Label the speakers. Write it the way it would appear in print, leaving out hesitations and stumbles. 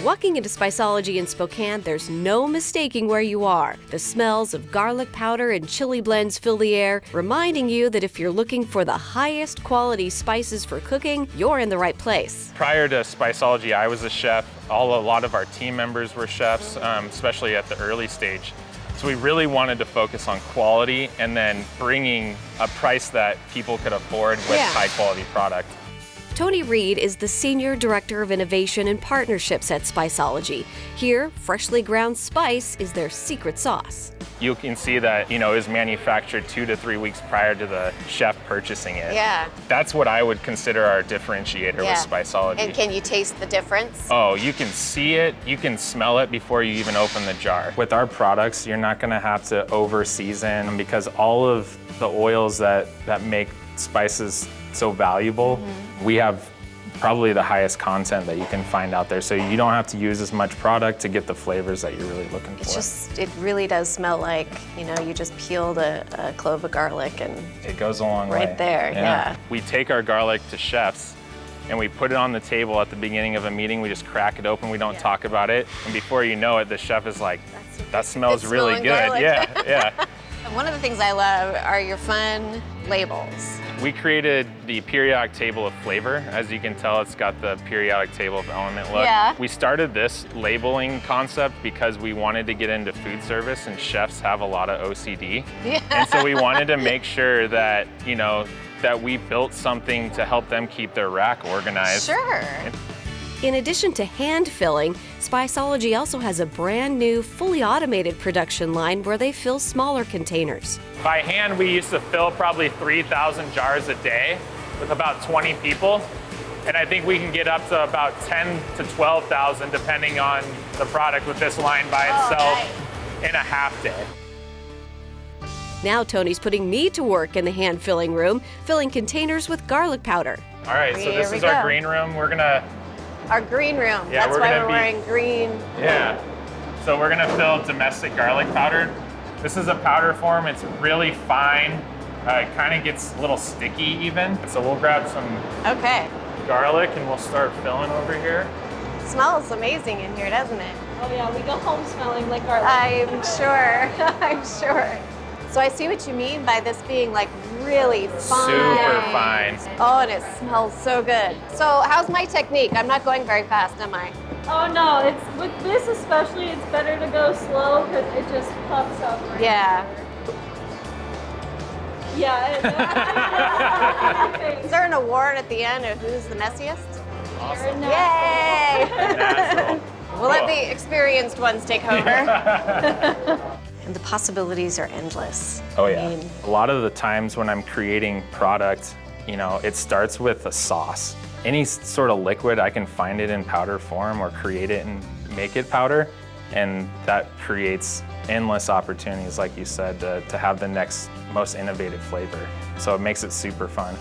Speaker 1: Walking into Spiceology in Spokane, there's no mistaking where you are. The smells of garlic powder and chili blends fill the air, reminding you that if you're looking for the highest quality spices for cooking, you're in the right place.
Speaker 2: Prior to Spiceology, I was a chef. A lot of our team members were chefs, especially at the early stage. So we really wanted to focus on quality and then bringing a price that people could afford with high quality product.
Speaker 1: Tony Reed is the Senior Director of Innovation and Partnerships at Spiceology. Here, freshly ground spice is their secret sauce.
Speaker 2: You can see that, it was manufactured 2 to 3 weeks prior to the chef purchasing it.
Speaker 3: Yeah.
Speaker 2: That's what I would consider our differentiator with Spiceology.
Speaker 3: And can you taste the difference?
Speaker 2: Oh, you can see it, you can smell it before you even open the jar. With our products, you're not gonna have to over season because all of the oils that make spices so valuable, we have probably the highest content that you can find out there. So you don't have to use as much product to get the flavors that you're really looking for.
Speaker 3: It really does smell like, you just peeled a clove of garlic and
Speaker 2: it goes a long way.
Speaker 3: Right there, yeah.
Speaker 2: We take our garlic to chefs and we put it on the table at the beginning of a meeting. We just crack it open, we don't talk about it. And before you know it, the chef is like, that smells really good.
Speaker 3: Garlic.
Speaker 2: Yeah.
Speaker 3: One of the things I love are your fun labels.
Speaker 2: We created the periodic table of flavor. As you can tell, it's got the periodic table of element look.
Speaker 3: Yeah.
Speaker 2: We started this labeling concept because we wanted to get into food service and chefs have a lot of OCD.
Speaker 3: Yeah.
Speaker 2: And so we wanted to make sure that, that we built something to help them keep their rack organized.
Speaker 3: Sure.
Speaker 1: In addition to hand filling, Spiceology also has a brand new, fully automated production line where they fill smaller containers.
Speaker 2: By hand, we used to fill probably 3,000 jars a day with about 20 people. And I think we can get up to about 10 to 12,000 depending on the product with this line by itself in a half day.
Speaker 1: Now Tony's putting me to work in the hand filling room, filling containers with garlic powder.
Speaker 2: All right, so this is our green room.
Speaker 3: Our green room.
Speaker 2: Yeah,
Speaker 3: that's why we're wearing green.
Speaker 2: Yeah. So we're gonna fill domestic garlic powder. This is a powder form. It's really fine. It kind of gets a little sticky even. So we'll grab some garlic and we'll start filling over here.
Speaker 3: It smells amazing in here, doesn't it?
Speaker 4: Oh yeah, we go home smelling like garlic.
Speaker 3: I'm sure. I'm sure. So I see what you mean by this being like really fine.
Speaker 2: Super fine.
Speaker 3: Oh, and it smells so good. So how's my technique? I'm not going very fast, am I?
Speaker 4: Oh no, with this especially, it's better to go slow because it just puffs up right Yeah.
Speaker 3: Is there an award at the end of who's the messiest?
Speaker 2: Awesome.
Speaker 3: Yay! We'll let the experienced ones take over. And the possibilities are endless.
Speaker 2: Oh yeah. A lot of the times when I'm creating product, it starts with a sauce. Any sort of liquid, I can find it in powder form or create it and make it powder. And that creates endless opportunities, like you said, to have the next most innovative flavor. So it makes it super fun.